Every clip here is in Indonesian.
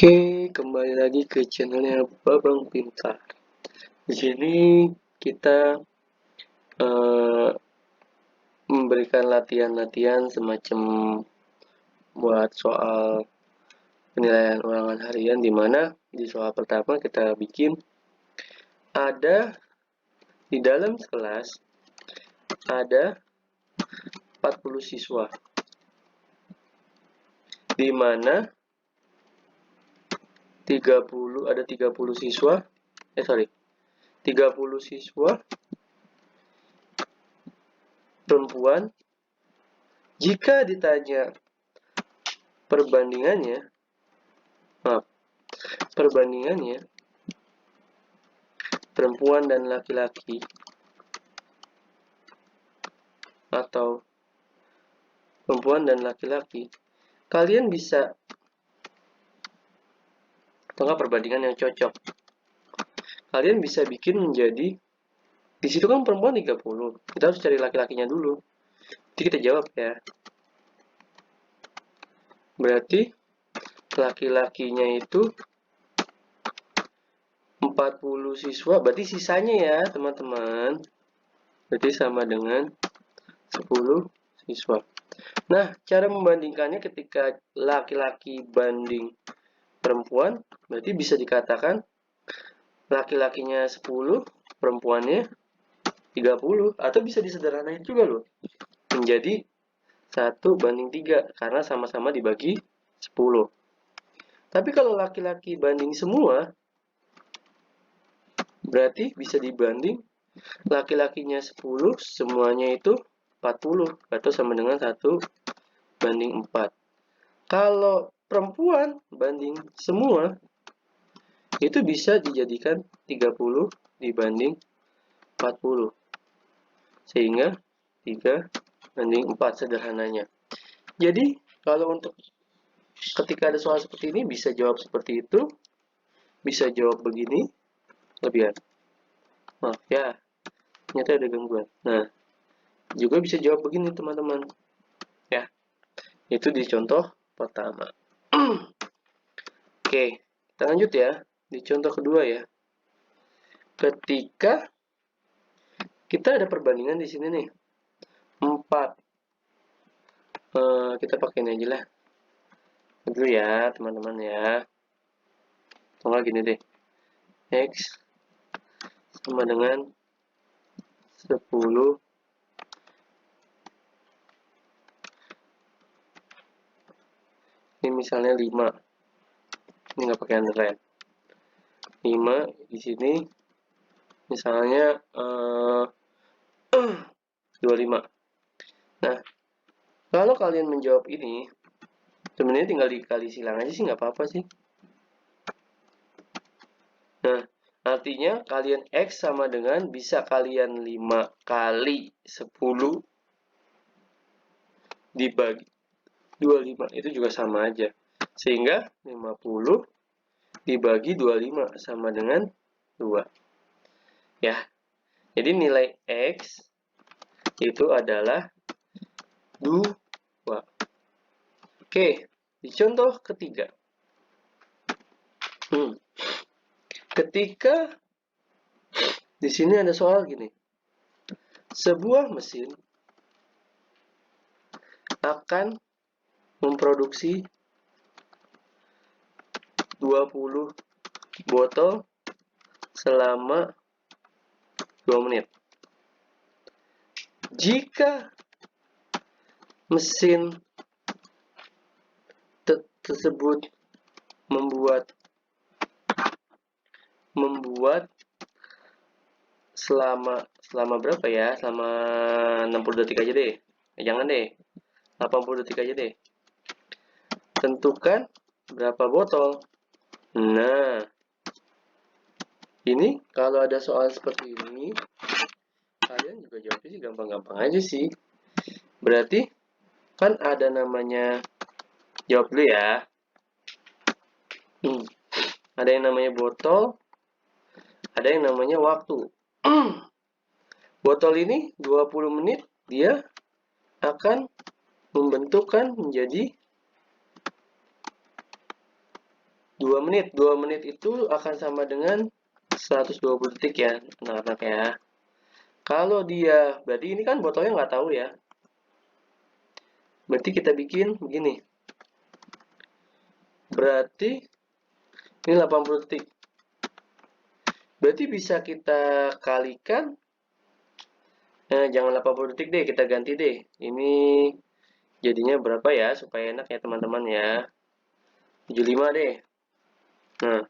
Oke, kembali lagi ke channelnya Babang Pintar. Di sini kita eh, memberikan latihan-latihan semacam buat soal penilaian ulangan harian, di mana di soal pertama kita bikin ada di dalam kelas ada 40 siswa, di mana 30 siswa 30 siswa perempuan. Jika ditanya perbandingannya perempuan dan laki-laki, atau perempuan dan laki-laki, kalian bisa, atau perbandingan yang cocok, kalian bisa bikin menjadi, di situ kan perempuan 30, kita harus cari laki-lakinya dulu. Jadi kita jawab ya, berarti laki-lakinya itu 40 siswa, berarti sisanya ya teman-teman, berarti sama dengan 10 siswa. Nah, cara membandingkannya ketika laki-laki banding perempuan, berarti bisa dikatakan laki-lakinya 10, perempuannya 30, atau bisa disederhanain juga loh, menjadi 1:3, karena sama-sama dibagi 10. Tapi kalau laki-laki banding semua, berarti bisa dibanding laki-lakinya 10, semuanya itu 40, atau sama dengan 1:4. Kalau perempuan banding semua, itu bisa dijadikan 30 dibanding 40, sehingga 3:4 sederhananya. Jadi kalau untuk ketika ada soal seperti ini, bisa jawab seperti itu, bisa jawab begini, lebihan. Maaf ya, ternyata ada gangguan. Nah, juga bisa jawab begini teman-teman. Ya, itu di contoh pertama. Oke, kita lanjut ya. Di contoh kedua ya. Ketika kita ada perbandingan di sini nih. 4. Kita pakai ini aja lah. Dulu ya, teman-teman ya. Tunggu gini deh. X sama dengan 10. Ini misalnya 5. Ini nggak pakai underline. 5 di sini misalnya 25. Nah, kalau kalian menjawab ini, sebenarnya tinggal dikali silang aja sih, nggak apa-apa sih. Nah, artinya kalian X sama dengan, bisa kalian 5 kali 10 dibagi 25, itu juga sama aja. Sehingga 50 dibagi 25 sama dengan 2. Ya, jadi nilai X itu adalah 2. Oke, di contoh ketiga. Ketika di sini ada soal gini. Sebuah mesin akan memproduksi 20 botol selama 2 menit. Jika mesin tersebut membuat selama berapa ya? Selama 60 detik aja deh. Jangan deh. 80 detik aja deh. Tentukan berapa botol. Nah, ini kalau ada soal seperti ini, kalian juga jawabnya sih gampang-gampang aja sih. Berarti kan ada namanya, jawab dulu ya. Ada yang namanya botol, ada yang namanya waktu. Botol ini 20 menit dia akan membentukkan menjadi 2 menit. 2 menit itu akan sama dengan 120 detik ya, anak-anak ya. Kalau dia, berarti ini kan botolnya nggak tahu ya. Berarti kita bikin begini. Berarti ini 80 detik. Berarti bisa kita kalikan. Jangan 80 detik deh, kita ganti deh. Ini jadinya berapa ya, supaya enak ya teman-teman ya. 75 deh. Nah,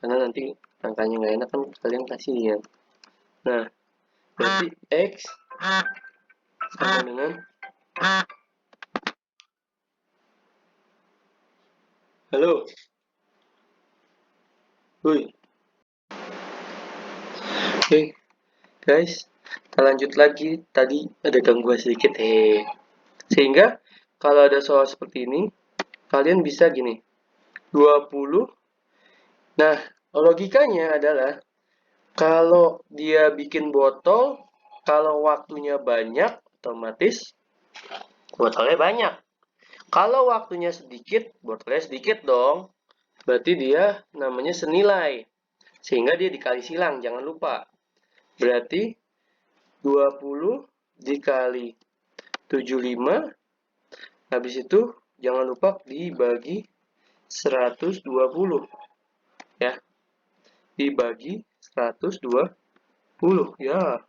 karena nanti angkanya nggak enak kan kalian kasihan. Nah, berarti X sama dengan halo. Woi. Oke, guys. Kita lanjut lagi. Tadi ada gangguan sedikit Sehingga kalau ada soal seperti ini, kalian bisa gini. 20. Nah, logikanya adalah kalau dia bikin botol, kalau waktunya banyak, otomatis botolnya banyak. Kalau waktunya sedikit, botolnya sedikit dong. Berarti dia namanya senilai. Sehingga dia dikali silang, jangan lupa. Berarti 20 dikali 75, habis itu jangan lupa dibagi 120. Ya, dibagi 120. Ya,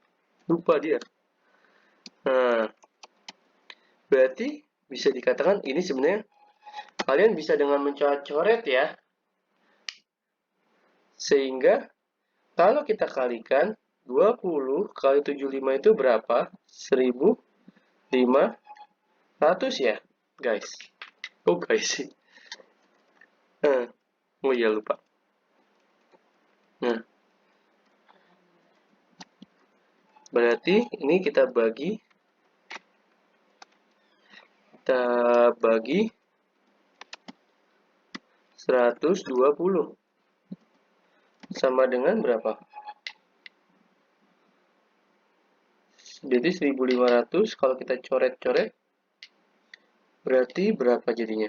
lupa dia. Nah, berarti bisa dikatakan ini sebenarnya kalian bisa dengan mencoret-coret ya. Sehingga kalau kita kalikan 20 kali 75 itu berapa? 1500 ya, guys. Oh, guys sih. Oh iya, lupa. Nah, berarti ini kita bagi 120 sama dengan berapa? Jadi 1500 kalau kita coret-coret berarti berapa jadinya?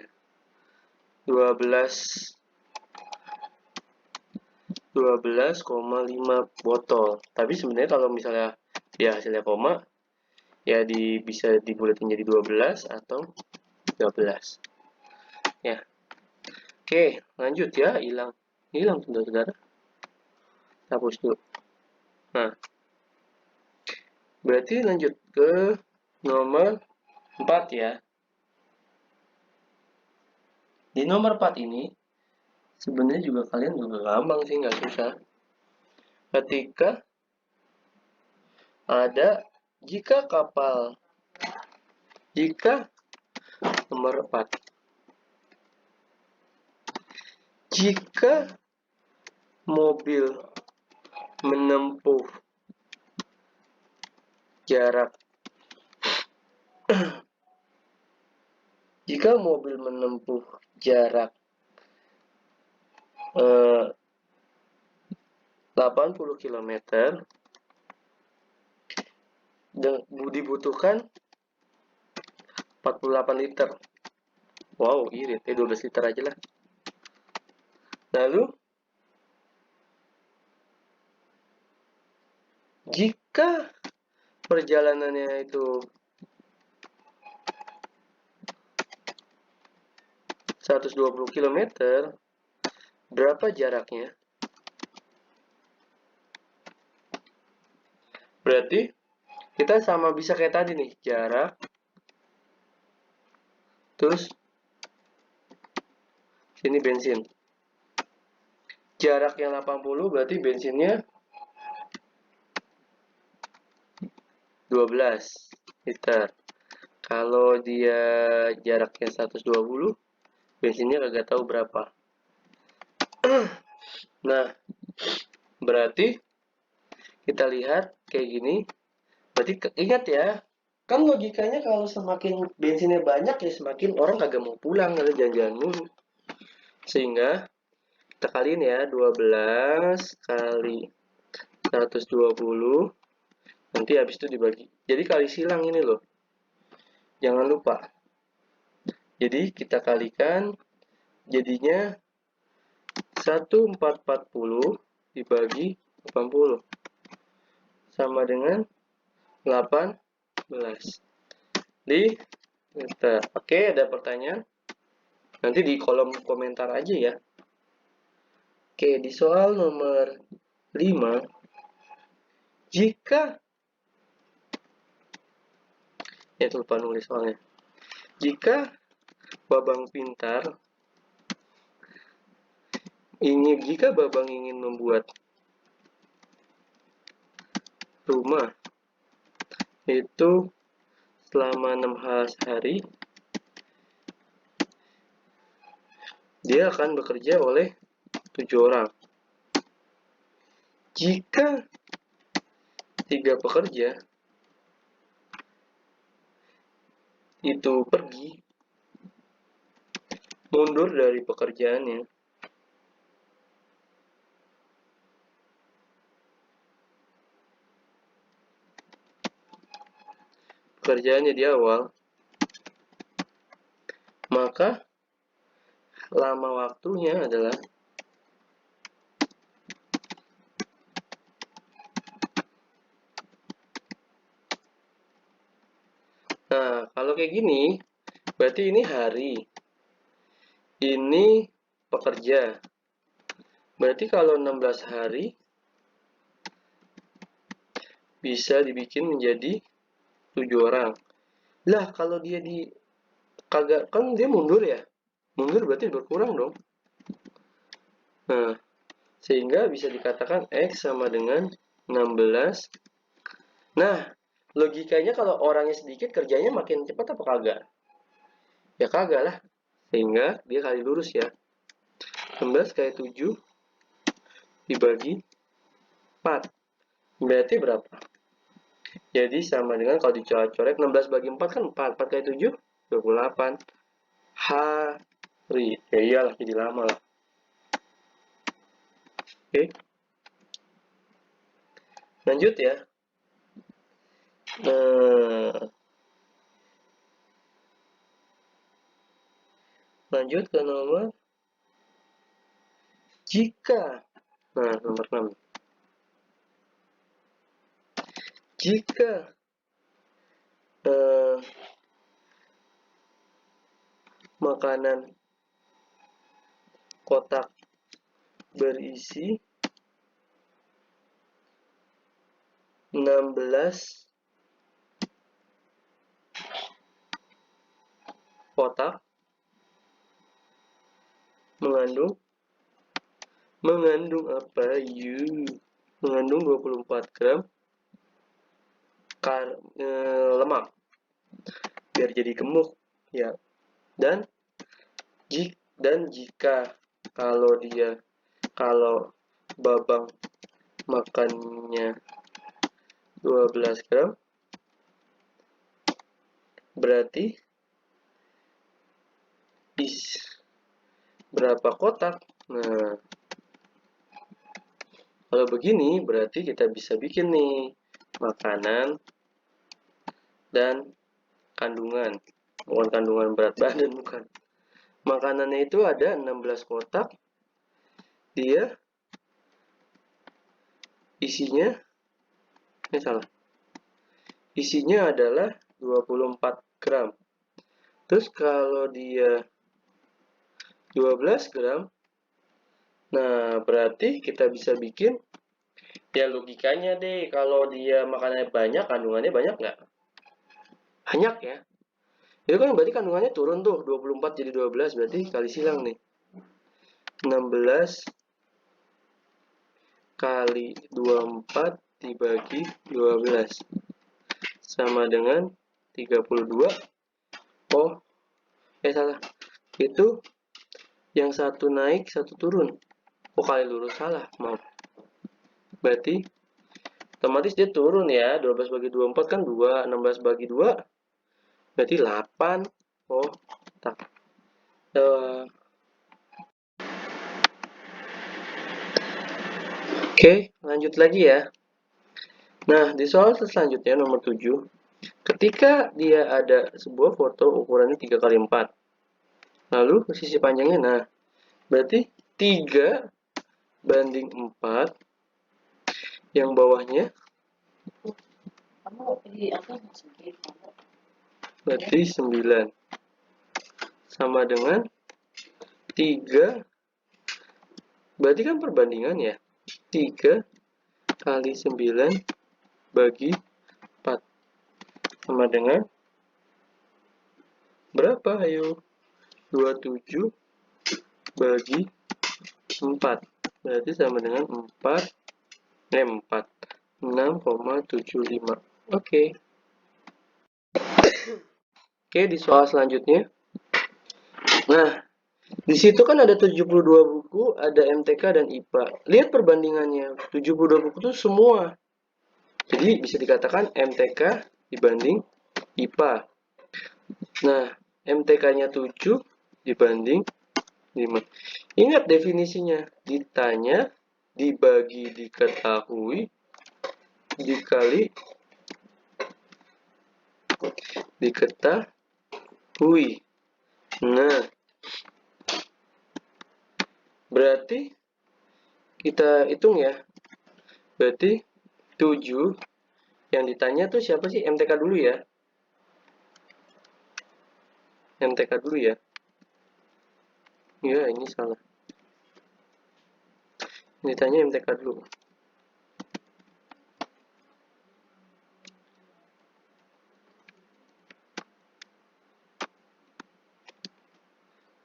12,5 botol. Tapi sebenarnya kalau misalnya ya hasilnya koma, ya bisa dibulatin jadi 12 atau 13. Ya. Oke, lanjut ya, hilang saudara-saudara. Hapus dulu. Nah, berarti lanjut ke nomor 4 ya. Di nomor 4 ini sebenarnya juga kalian juga gampang sih, nggak susah. Ketika ada jika nomor 4, jika mobil menempuh jarak jika mobil menempuh jarak 80 km dibutuhkan 48 liter. Wow, irit. 12 liter aja lah. Lalu jika perjalanannya itu 120 km, berapa jaraknya? Berarti kita sama bisa kayak tadi nih, jarak terus sini bensin. Jarak yang 80 berarti bensinnya 12 liter. Kalau dia jaraknya 120, bensinnya kagak tahu berapa. Nah, berarti kita lihat kayak gini. Berarti ingat ya, kan logikanya kalau semakin bensinnya banyak ya semakin orang kagak mau pulang, ada jalan-jalan mulu. Sehingga kita kaliin ya, 12 kali 120, nanti habis itu dibagi. Jadi kali silang ini loh. Jangan lupa. Jadi kita kalikan, jadinya 1440 dibagi 80 sama dengan 18. Oke, ada pertanyaan? Nanti di kolom komentar aja ya. Oke, di soal nomor 5, jika lupa nulis soalnya. Jika Babang ingin membuat rumah itu selama 6 hari, dia akan bekerja oleh 7 orang. Jika 3 pekerja itu pergi, mundur dari pekerjaannya, di awal, maka lama waktunya adalah kalau kayak gini, berarti ini hari, ini pekerja. Berarti kalau 16 hari bisa dibikin menjadi 7 orang. Lah, kalau dia kagak, kan dia mundur ya. Mundur berarti berkurang dong. Nah, sehingga bisa dikatakan X sama dengan 16. Nah, logikanya kalau orangnya sedikit, kerjanya makin cepat apa kagak? Ya kagak lah. Sehingga dia kali lurus ya. 16 kali 7 dibagi 4. Berarti berapa? Jadi sama dengan kalau dicoret-coret 16 bagi 4 kan 4. 4 kali 7, 28 hari. Ya iyalah, jadi lama lah. Oke. Lanjut ya. Lanjut ke nomor jika. Nomor 6. Jika makanan kotak berisi 16 kotak mengandung apa? Mengandung 24 gram lemak biar jadi gemuk ya. Dan jika kalau Babang makannya 12 gram, berarti berapa kotak? Nah, kalau begini berarti kita bisa bikin nih makanan dan kandungan. Bukan kandungan berat badan, bukan. Makanannya itu ada 16 kotak. Dia isinya isinya adalah 24 gram. Terus kalau dia 12 gram, nah berarti kita bisa bikin, ya logikanya deh, kalau dia makanannya banyak, kandungannya banyak nggak? Banyak ya. Itu kan berarti kandungannya turun tuh, 24 jadi 12, berarti kali silang nih. 16 kali 24 dibagi 12 sama dengan 32. Salah. Itu yang satu naik, satu turun. Kali lurus, salah, maaf. Berarti otomatis dia turun ya. 12 bagi 24 kan 2, 16 bagi 2 berarti 8. Oke, lanjut lagi ya. Nah, di soal selanjutnya nomor 7. Ketika dia ada sebuah foto ukurannya 3 kali 4. Lalu sisi panjangnya, berarti 3 banding 4. Yang bawahnya berarti 9. Sama dengan 3. Berarti kan perbandingan ya. 3 kali 9 bagi 4. Sama dengan berapa? Ayo. 27 bagi 4. Berarti sama dengan 4. 6,75. Oke. Oke, di soal selanjutnya. Nah, di situ kan ada 72 buku, ada MTK dan IPA. Lihat perbandingannya. 72 buku itu semua. Jadi bisa dikatakan MTK dibanding IPA. Nah, MTK-nya 7 dibanding 5. Ingat definisinya. Ditanya, dibagi, diketahui, dikali, diketahui. Nah, berarti kita hitung ya. Berarti 7 yang ditanya tuh siapa sih? MTK dulu ya. MTK dulu ya. Iya, ini salah. Ini ditanya MTK dulu.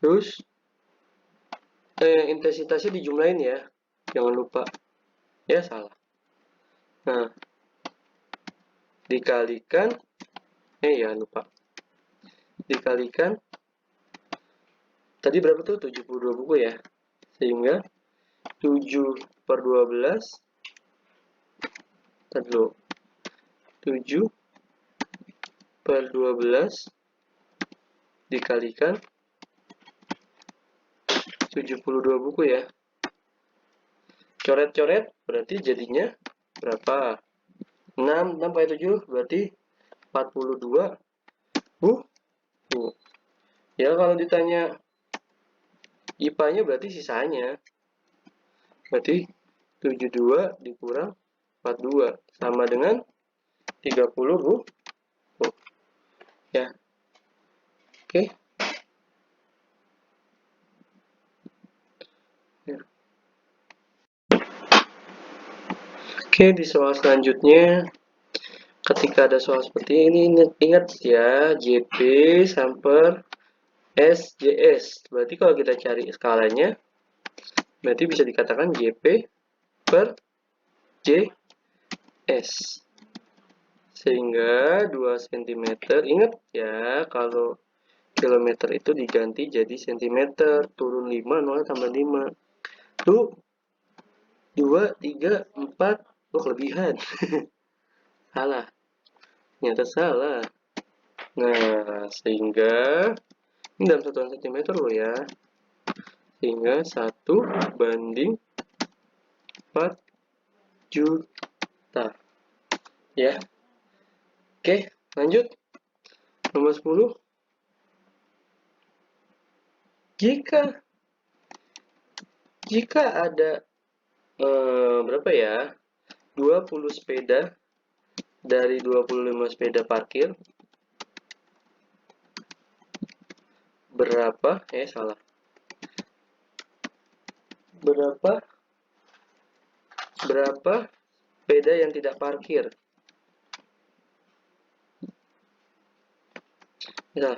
Terus intensitasnya dijumlahin ya. Jangan lupa. Ya, salah. Nah, dikalikan ya lupa. Dikalikan tadi berapa tuh? 72 buku ya. Sehingga 7 per 12 tadi 7 per 12 dikalikan 72 buku ya. Coret-coret berarti jadinya berapa? 6 kali 7 berarti 42 buku. Ya kalau ditanya IPA-nya berarti sisanya. Berarti 72 dikurang 42 sama dengan 30 buku. Ya. Oke. Ya. Oke, di soal selanjutnya ketika ada soal seperti ini ingat ya JP sampai SJS. Berarti kalau kita cari skalanya berarti bisa dikatakan JP per JS. Sehingga 2 cm. Ingat ya kalau kilometer itu diganti jadi cm. Turun 5, 0 tambah 5. Tuh 2, 3, 4. Oh, kelebihan. Salah. Ternyata salah. Nah, sehingga ini dalam satuan cm loh ya. Sehingga 1 banding 4 juta. Ya. Oke, lanjut. Nomor 10. Jika ada berapa ya? 20 sepeda dari 25 sepeda parkir. Berapa? Salah. Berapa sepeda yang tidak parkir? Nah,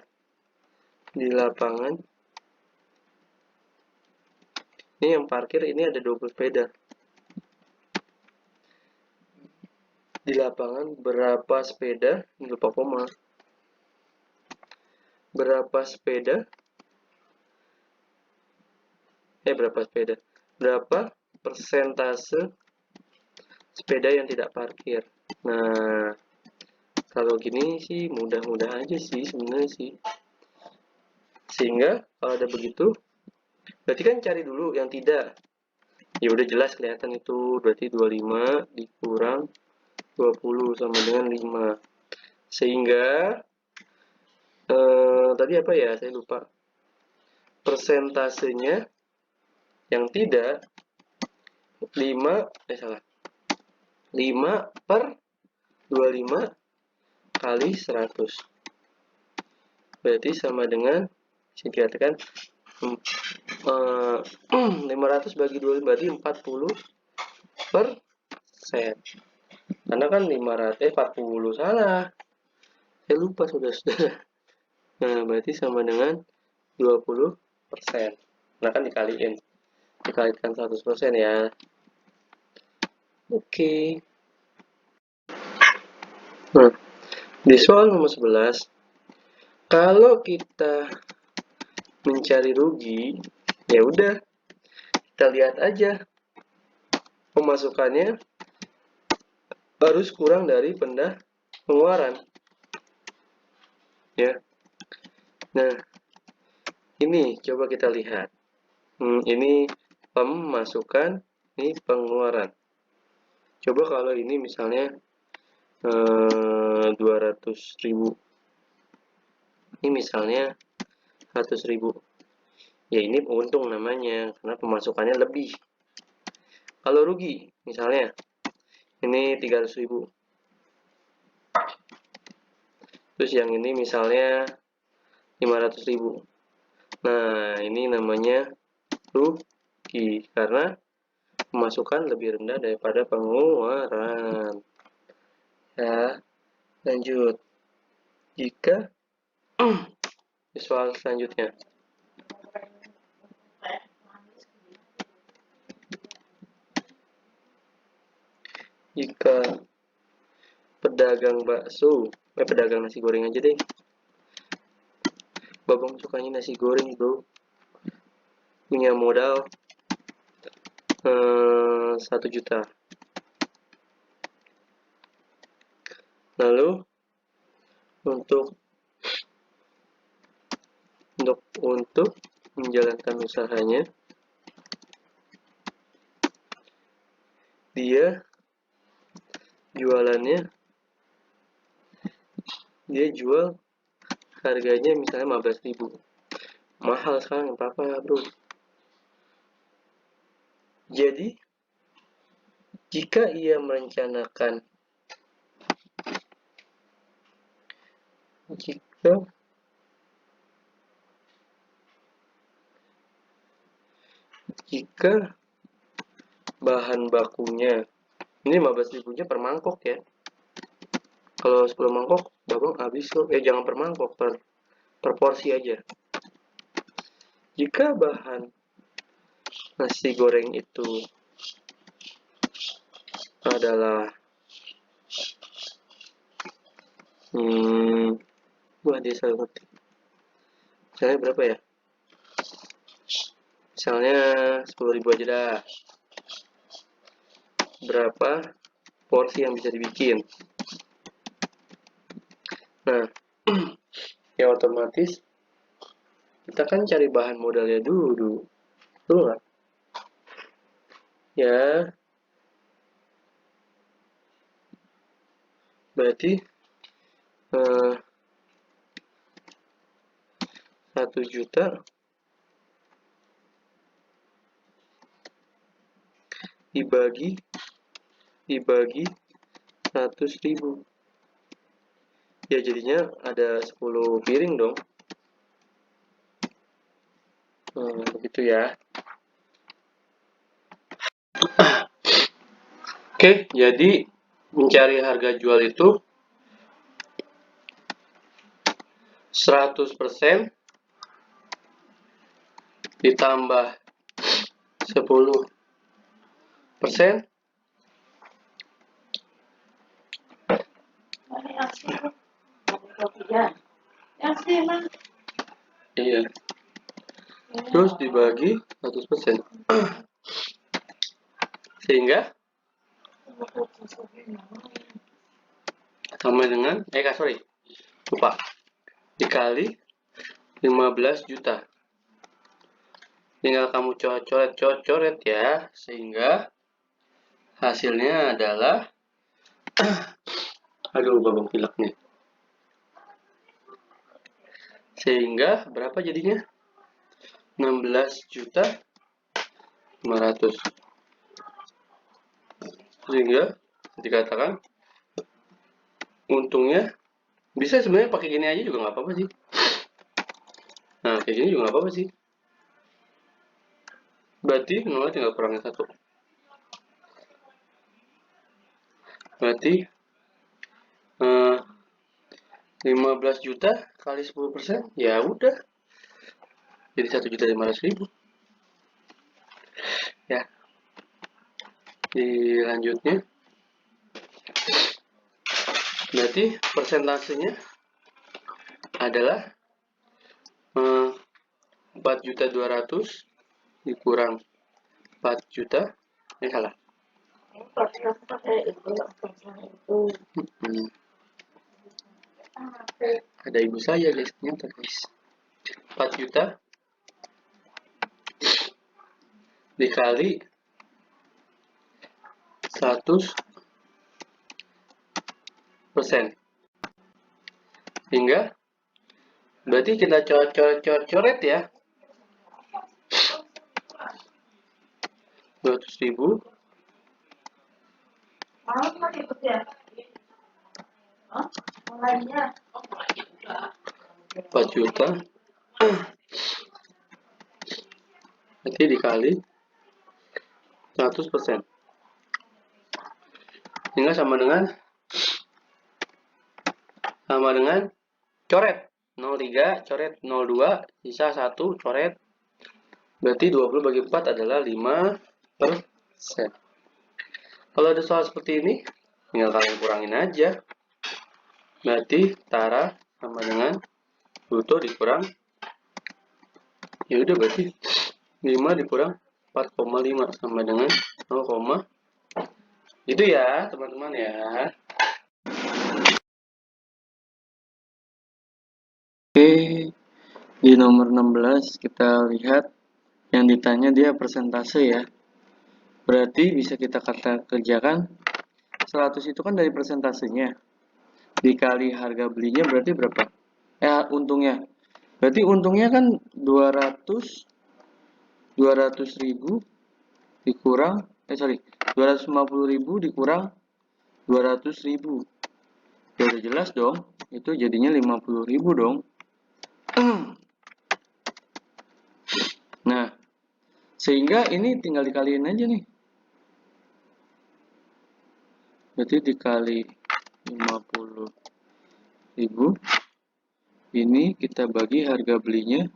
di lapangan ini yang parkir ini ada 20 sepeda. Di lapangan berapa sepeda? Ini lupa koma. Berapa sepeda? Berapa persentase sepeda yang tidak parkir? Nah, kalau gini sih mudah-mudah aja sih sebenarnya sih. Sehingga kalau ada begitu, berarti kan cari dulu yang tidak. Ya udah jelas kelihatan itu, berarti 25 dikurang 20 sama dengan 5. Sehingga tadi apa ya? Saya lupa. Persentasenya yang tidak 5 per 25 kali 100. Berarti sama dengan, bisa dikatakan 500 bagi 25 berarti 40%. Karena kan 40 salah. Saya lupa saudara-saudara. Nah, berarti sama dengan 20%. Nah, kan dikalikan 100% ya. Oke. Nah, di soal nomor 11, kalau kita mencari rugi, ya udah, kita lihat aja pemasukannya harus kurang dari pengeluaran. Ya. Nah, ini coba kita lihat. Ini pemasukan, ini pengeluaran. Coba kalau ini misalnya 200.000. Ini misalnya 100.000. Ya ini untung namanya, karena pemasukannya lebih. Kalau rugi, misalnya ini 300.000. Terus yang ini misalnya 500.000. Nah, ini namanya rugi, karena pemasukan lebih rendah daripada pengeluaran. Ya, lanjut. Jika soal selanjutnya. Jika pedagang bakso, pedagang nasi goreng aja deh. Babang sukanya nasi goreng, bro. Punya modal 1 juta. Lalu untuk menjalankan usahanya, dia jual harganya misalnya 15.000. Mahal sekarang apa bro. Jadi jika ia merencanakan jika bahan bakunya, ini 15.000-nya per mangkok ya. Kalau 10 mangkok, babang habis kok. Jangan per mangkok, per porsi aja. Jika bahan nasi goreng itu adalah dia salah ngetik. Misalnya berapa ya? Misalnya 10.000 aja dah. Berapa porsi yang bisa dibikin? Nah, ya otomatis kita kan cari bahan modalnya dulu. Betul nggak? Ya, berarti 1 juta dibagi 100.000. Ya jadinya ada 10 piring dong. Begitu ya. Oke, jadi mencari harga jual itu 100% ditambah 10%. Iya. Terus dibagi 100%. Sehingga sama dengan lupa. Dikali 15 juta. Tinggal kamu coret ya, sehingga hasilnya adalah aduh babang pilek nih. Sehingga berapa jadinya? 16.500.000. Sehingga dikatakan untungnya bisa sebenarnya pakai gini aja juga nggak apa-apa sih. Nah, kayak gini juga nggak apa-apa sih. Berarti 0 tinggal kurangin 1. Berarti 15 juta kali 10%, ya udah. Jadi 1.500.000. Ya. Dilanjutnya. Berarti persentasenya adalah 4.200.000 dikurang 4 juta. Salah. Ada ibu saya guys, ternyata guys. 4 juta dikali 100%. Hingga berarti kita coret ya. 200.000 4 juta nanti dikali 100%, sehingga sama dengan coret 03 coret 02 sisa 1 coret, berarti 20 bagi 4 adalah 5%. Kalau ada soal seperti ini tinggal kalian kurangin aja. Berarti tara sama dengan bruto dikurang, ya udah berarti 5 dikurang 4,5 sama dengan 0, itu ya teman-teman ya. Oke, di nomor 16 kita lihat yang ditanya dia persentase ya. Berarti bisa kita kerjakan 100 itu kan dari persentasenya dikali harga belinya, berarti berapa? Untungnya. Berarti untungnya kan 200.000 dikurang 250.000 dikurang 200.000. Ya udah jelas dong, itu jadinya 50.000 dong. Nah, sehingga ini tinggal dikaliin aja nih. Berarti dikali 50.000, ini kita bagi harga belinya,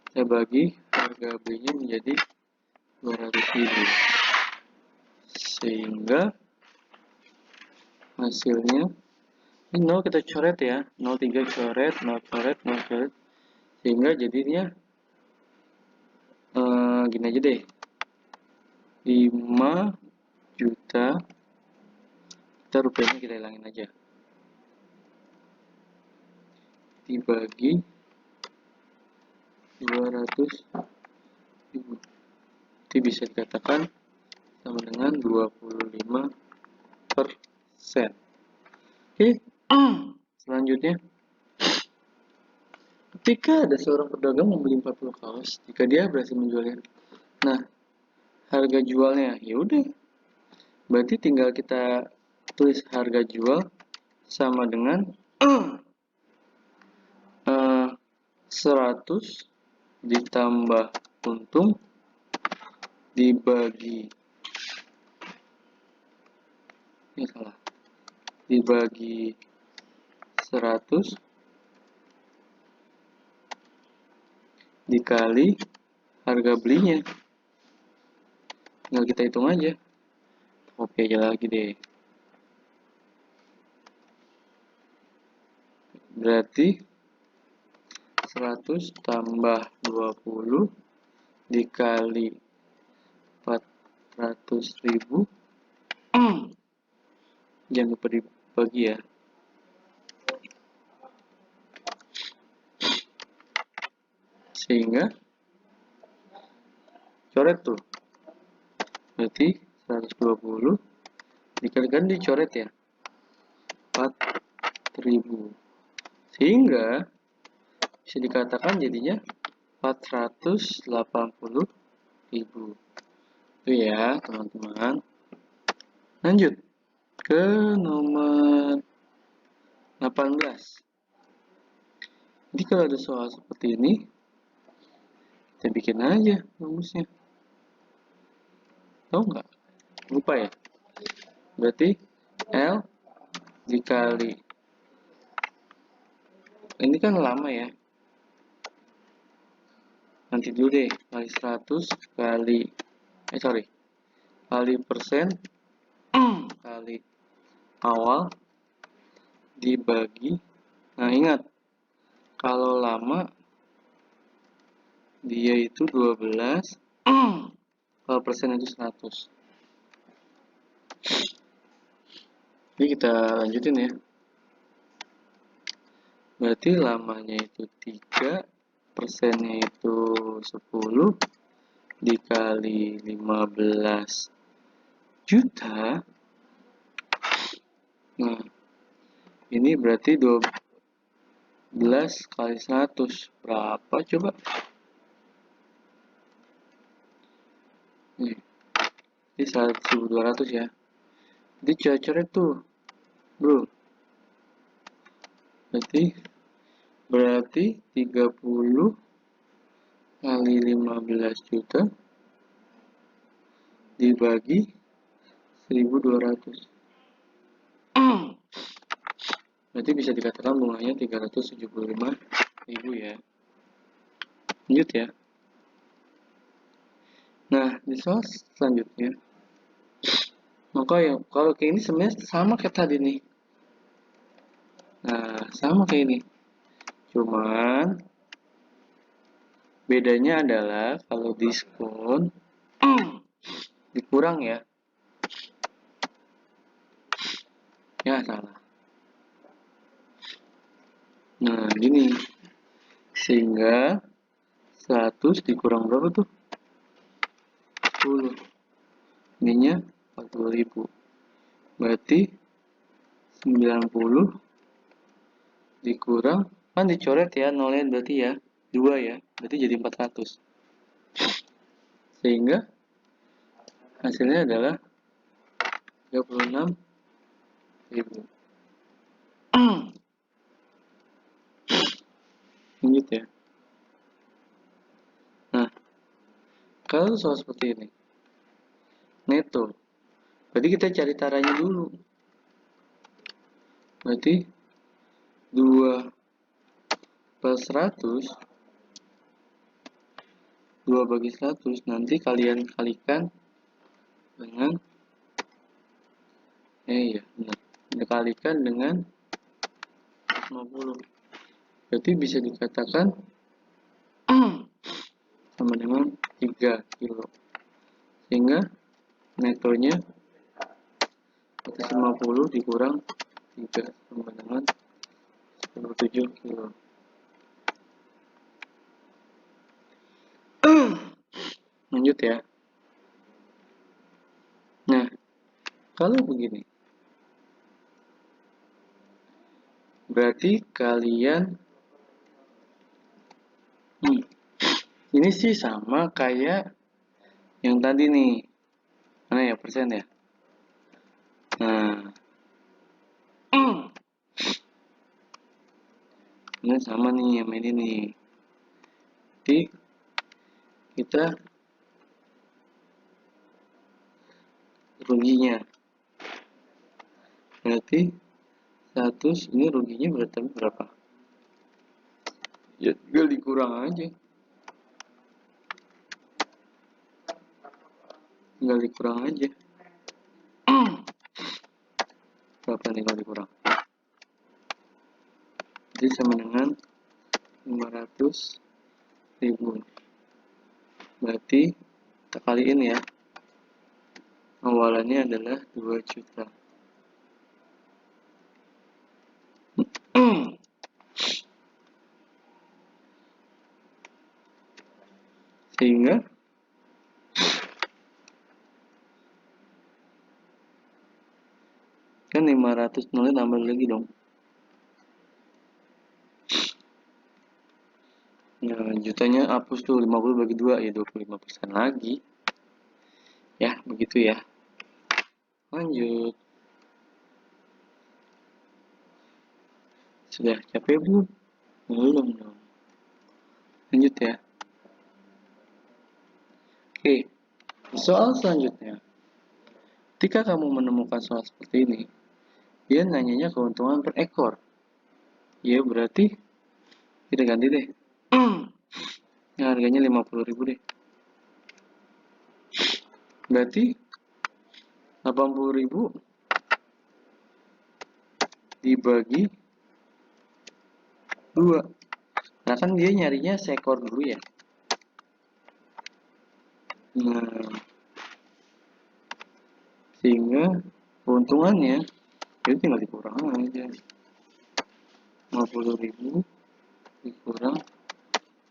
kita bagi harga belinya menjadi 200.000, sehingga hasilnya ini 0 kita coret ya, 03 coret, 0 coret, 0 coret, sehingga jadinya gini aja deh, 5 juta, kita rupiahnya kita hilangin aja, dibagi 200.000, itu bisa dikatakan sama dengan 25%. Oke, selanjutnya, ketika ada seorang pedagang membeli 40 kaos, jika dia berhasil menjualnya, nah harga jualnya, ya udah, berarti tinggal kita tulis harga jual sama dengan 100 ditambah untung dibagi dibagi 100 dikali harga belinya. Tinggal kita hitung aja. Oke aja lagi deh. Berarti 100 tambah 20 dikali 400.000. Jangan lupa dibagi ya. Sehingga coret tuh. Berarti 120 dikalikan dicoret ya. 4.000. Sehingga bisa dikatakan jadinya 480.000 ribu. Itu ya teman-teman. Lanjut ke nomor 18. Jadi kalau ada soal seperti ini, kita bikin aja rumusnya. Tahu nggak? Lupa ya? Berarti L dikali, ini kan lama ya, nanti dulu deh, kali 100 kali kali persen kali awal dibagi, nah ingat kalau lama dia itu 12, kalau persen itu 100. Jadi kita lanjutin ya. Berarti lamanya itu 3, persennya itu 10 dikali 15 juta. Nah, ini berarti 12 kali 100 berapa coba? Nih, ini 1.200 ya. Jadi coret-coret tuh, bro. Berarti 30 kali 15 juta dibagi 1.200. Berarti bisa dikatakan bunganya 375.000 ya. Lanjut ya. Nah, di soal selanjutnya, maka ya kalau kayak ini sebenarnya sama kayak tadi nih. Nah, sama kayak ini. Cuman bedanya adalah kalau diskon dikurang ya. Ya, salah. Nah, gini. Sehingga 100 dikurang berapa tuh? 10. Ininya 40.000. Berarti 90 dikurang, kan dicoret ya, nolnya berarti ya 2 ya, berarti jadi 400. Sehingga hasilnya adalah 36.000. Lanjut ya. Nah, kalau soal seperti ini, neto, berarti kita cari taranya dulu. Berarti 2 plus 100, 2 bagi 100, nanti kalian kalikan dengan benar. Dikalikan dengan 50. Berarti bisa dikatakan sama dengan 3 kilo. Sehingga netonya 150 dikurang 3 sama dengan 27 kilo. Lanjut ya. Nah, kalau begini, berarti kalian ini sih sama kayak yang tadi nih. Mana ya persen ya? Nah, ini sama nih sama ini nih. Jadi kita ruginya. Berarti 100 ini ruginya berapa? Ya tinggal dikurang aja. Tinggal dikurang aja. Berapa nih kalau dikurang? Jadi sama dengan 500.000. Berarti kita kaliin ya. Awalannya adalah 2 juta. Sehingga kan 500 nolnya tambah lagi dong. Nah, jutanya hapus tuh 50 bagi 2 ya 25% lagi. Ya, begitu ya. Lanjut. Sudah capek belum? Belum dong. Lanjut ya. Oke, soal selanjutnya. Ketika kamu menemukan soal seperti ini, dia nanyanya keuntungan per ekor. Ya, berarti kita ganti deh. Yang harganya 50.000 deh. Berarti 80.000 dibagi 2. Nah, kan dia nyarinya seekor dulu ya. Nah, sehingga keuntungannya itu tinggal dikurang aja. 50.000 dikurang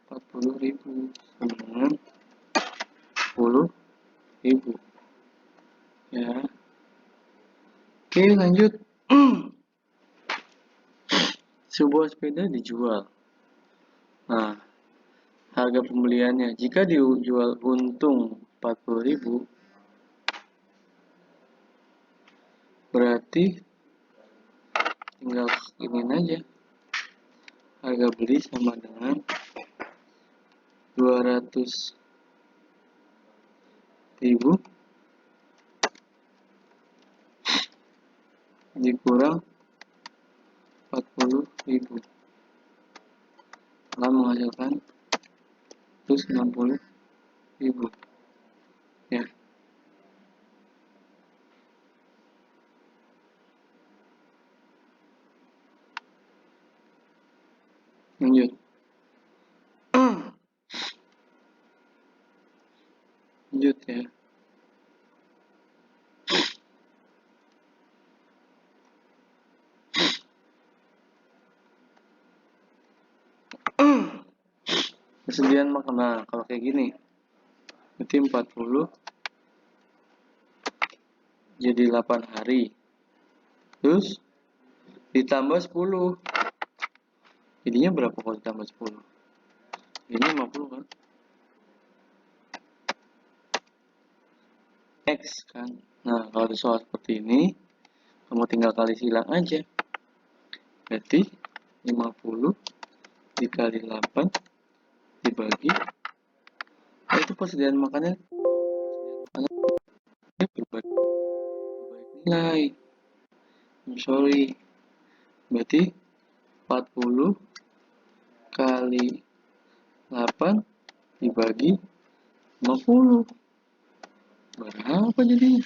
40.000 sama dengan 10.000 ya. Oke, lanjut. Sebuah sepeda dijual. Nah, harga pembeliannya jika dijual untung 40.000, berarti tinggal ini aja. Harga beli sama dengan 200.000 dikurang 40.000 akan menghasilkan 160.000 ya. Lanjut. Lanjut ya. Persediaan makan. Nah, kalau kayak gini berarti 40 jadi 8 hari. Terus ditambah 10. Jadinya berapa kalau ditambah 10? Jadinya 50 kan? X kan. Nah, kalau ada soal seperti ini, kamu tinggal kali silang aja. Berarti 50 dikali 8 dibagi. Nah, itu persediaan makannya berbalik nilai. Sorry. Berarti 40 kali 8 dibagi 50. Berapa jadinya?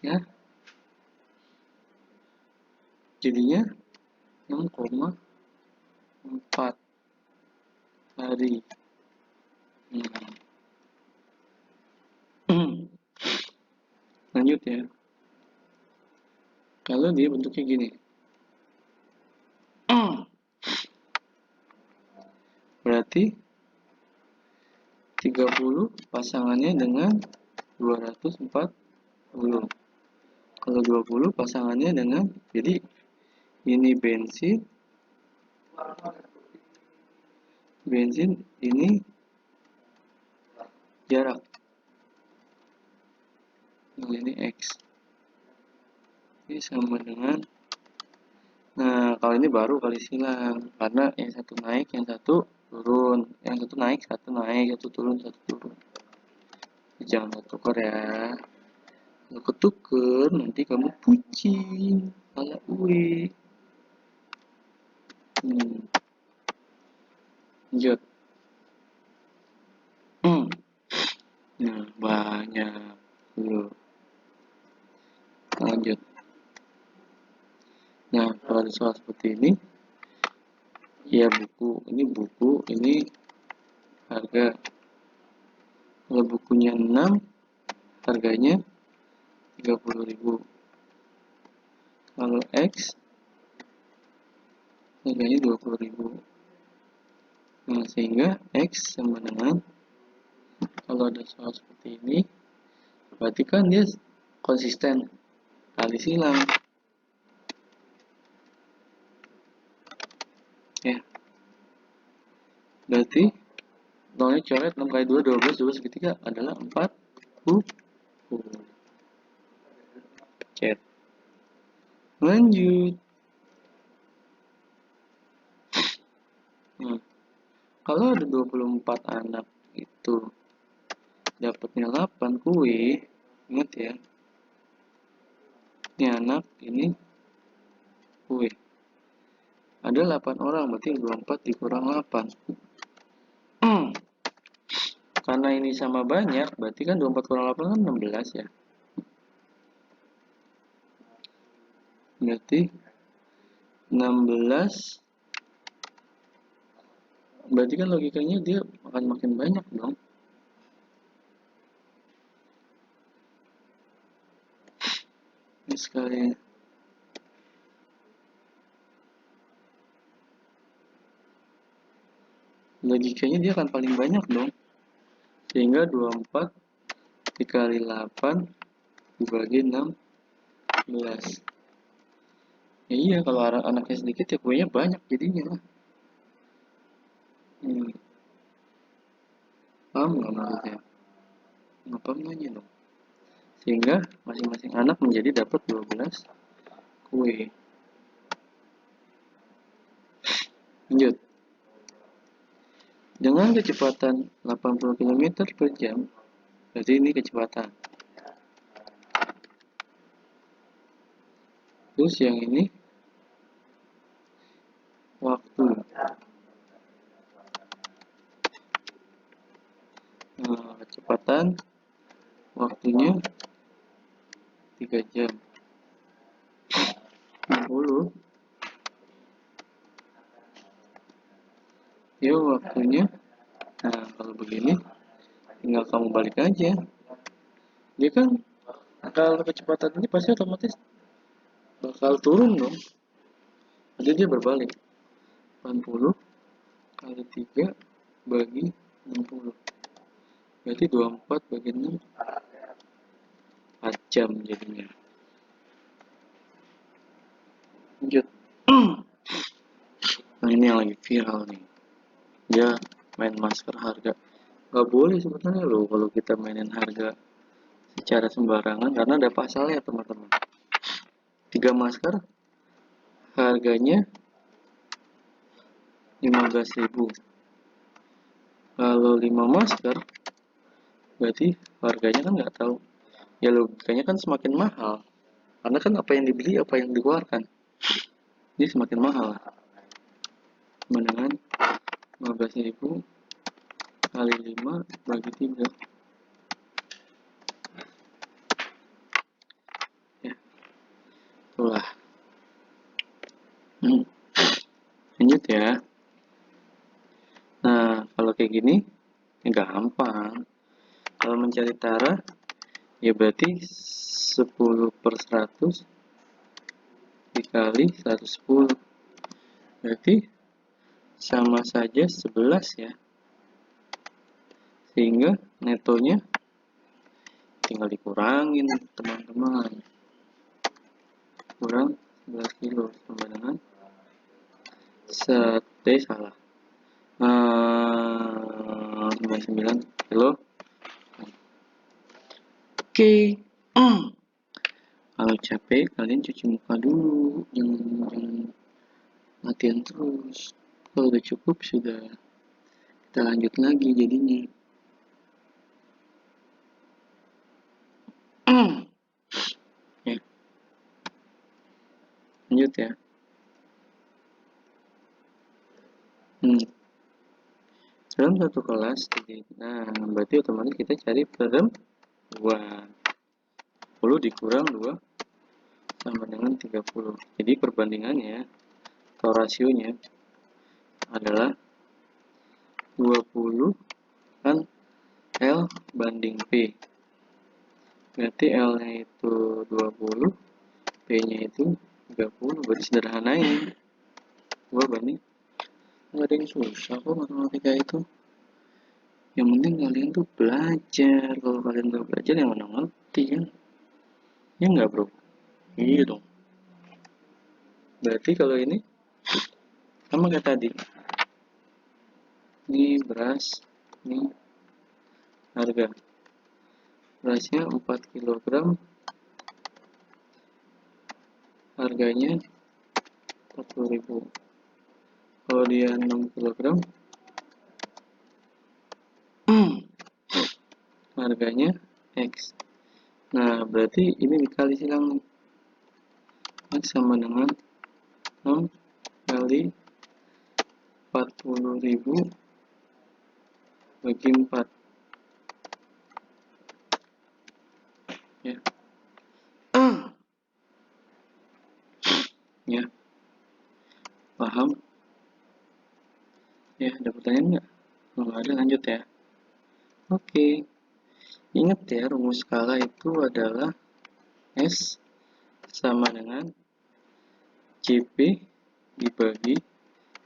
Ya. Jadinya 6,4 hari. Lanjut ya. Kalau dia bentuknya gini. Berarti 30 pasangannya dengan 240. Kalau 20 pasangannya dengan, jadi ini bensin ini jarak. Nah, ini X. Ini sama dengan, nah kalau ini baru kali silang, karena yang satu naik, yang satu turun. Yang satu naik, satu turun, satu turun. Jangan tukar ya. Kalau ketuker nanti kamu pusing kepala gue. Lanjut. Nah, banyak. Lanjut. Nah, kalau ada soal seperti ini, ya buku, ini harga. Kalau bukunya 6, harganya 30.000. Kalau X, harganya 20.000. Nah, sehingga X sama dengan, kalau ada soal seperti ini, berarti kan dia konsisten kali silang. Ya. Berarti nolnya coret, 6 kali 2, 12, 12 segitiga adalah 4. Chat. Lanjut. Kalau ada 24 anak itu dapatnya 8 kue, ingat ya, ini anak, ini kue. Ada 8 orang, berarti 24 dikurang 8. Karena ini sama banyak, berarti kan 24 kurang 8 kan 16 ya. Berarti 16, berarti kan logikanya dia akan makin banyak dong. Ini sekali. Logikanya dia akan paling banyak dong. Sehingga 24 dikali 8 dibagi 16. Ya iya, kalau anaknya sedikit ya kuenya banyak jadinya. Paham nggak maksudnya? Nggak paham nanya dong. Sehingga masing-masing anak menjadi dapat 12 kue. Lanjut. Dengan kecepatan 80 km per jam, berarti ini kecepatan. Terus yang ini waktu. Nah, kecepatan waktunya 3 jam. 60. Ya waktunya. Nah, kalau begini tinggal kamu balik aja. Dia kan kalau kecepatan ini pasti otomatis bakal turun dong. Jadi dia berbalik. 80 kali 3 bagi 60. Berarti 24 bagi 6 4 jam jadinya. Lanjut. Nah ini yang lagi viral nih. Dia main masker harga. Gak boleh sebenarnya loh kalau kita mainin harga secara sembarangan karena ada pasalnya teman-teman. 3 masker harganya 15.000. Kalau 5 masker berarti harganya kan nggak tahu. Ya logikanya kan semakin mahal. Karena kan apa yang dibeli apa yang dikeluarkan. Jadi semakin mahal. Dengan 15.000 kali 5 bagi 3. Ya, itulah. Lanjut ya. Nah, kalau kayak gini ya gampang. Kalau mencari Tara ya berarti 10 per 100 dikali 110. Berarti sama saja 11 ya. Sehingga netonya tinggal dikurangin teman-teman. Kurang 11 kilo sama dengan salah. 99 kilo. Oke. Kalau capek kalian cuci muka dulu, jangan latihan terus. Kalau udah cukup sudah kita lanjut lagi jadinya. Ya. Lanjut ya. Dalam satu kelas, nah berarti otomatis kita cari perempuan. 10 dikurang 2 sama dengan 30. Jadi perbandingannya atau rasionya adalah 20 kan L banding P. Berarti L-nya itu 20, P-nya itu 30. Berarti sederhanain 2 banding. Nggak ada yang susah kok matematika itu. Yang penting kalian tuh belajar. Kalau kalian nggak belajar yang mana ngerti kan? Ya nggak bro? Iya dong. Berarti kalau ini sama kayak tadi. Ini beras, ini harga. berasnya 4 kg, harganya 40.000. Kalau dia 6 kg, harganya X. Nah, berarti ini dikali silang. X sama dengan 6 kali 40.000 bagi 4. Ya. Ya. Paham? Ya, ada pertanyaan nggak? Kalau nggak ada, lanjut ya. Oke. Ingat ya, rumus skala itu adalah S sama dengan CP dibagi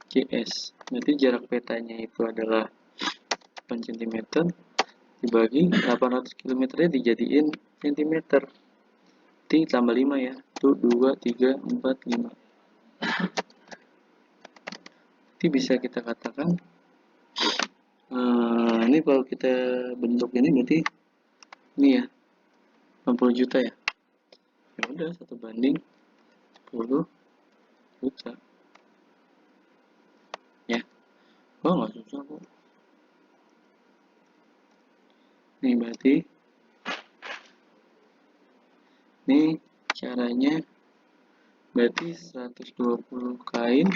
CS. Berarti jarak petanya itu adalah 8 cm dibagi 800 km nya dijadiin cm. Berarti tambah 5 ya. Itu 2, 3, 4, 5. Berarti bisa kita katakan ini kalau kita bentuk ini berarti ini ya 60 juta ya. Ya udah 1/10 juta. Ya. Oh, nggak susah kok. Nih berarti ini caranya berarti 120 kain.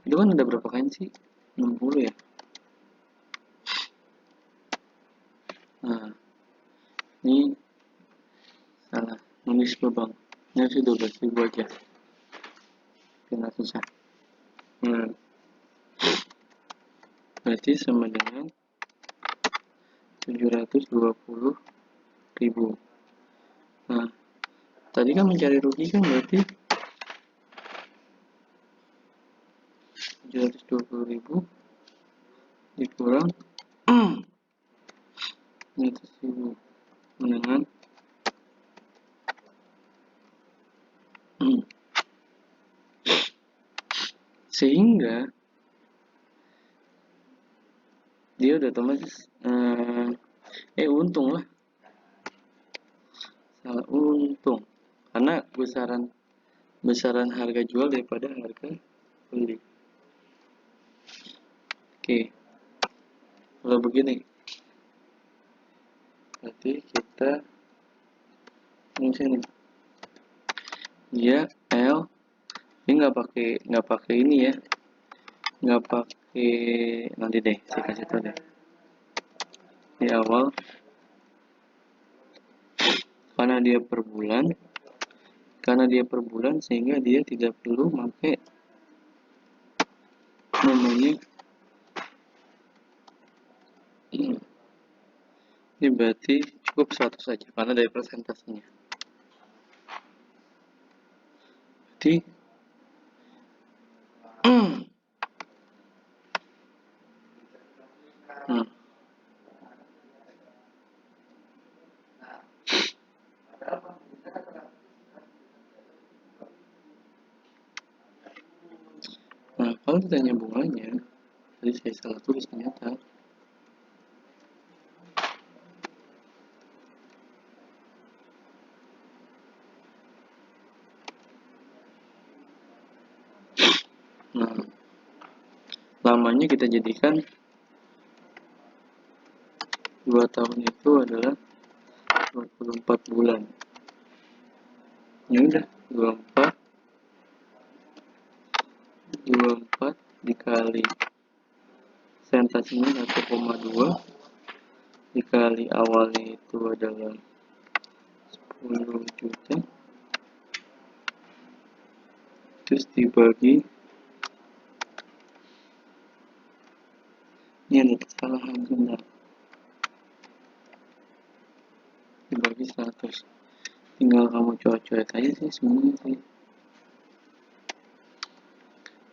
Itu kan ada berapa kain sih? 60 ya. Nah, ini salah nulis lubang. Ini harus 12.000 aja. Tidak susah. Nah, berarti sama dengan 720.000. Nah, tadi kan mencari rugi kan berarti 720.000 dikurang 100.000 dengan sehingga dia udah otomatis untung lah, salah untung karena besaran harga jual daripada harga beli. Oke, kalau begini berarti kita ini dia L ini nggak pakai ini ya, nggak pakai, nanti deh saya kasih tau deh di awal karena dia per bulan sehingga dia tidak perlu pakai namanya ini, berarti cukup 100 saja karena dari persentasenya. Berarti nah, kalau ditanya bunganya, tadi saya salah tulis ternyata. Nah, lamanya kita jadikan 2 tahun itu adalah 24 bulan. Ya udah, 24 dikali persentasinya 1,2 dikali awalnya itu adalah 10 juta terus dibagi, ini ada kesalahan sebentar, dibagi 100. Tinggal kamu coret-coret aja sih semuanya sih,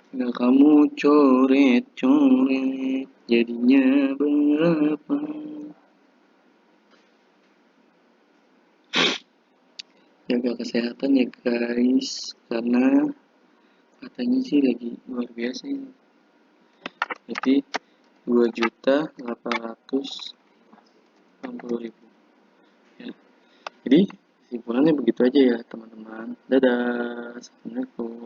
tinggal kamu coret-coret jadinya berapa. Jaga kesehatan ya guys, karena katanya sih lagi luar biasa ini. Jadi 2.880.000. begitu aja ya teman-teman. Dadah. Assalamualaikum.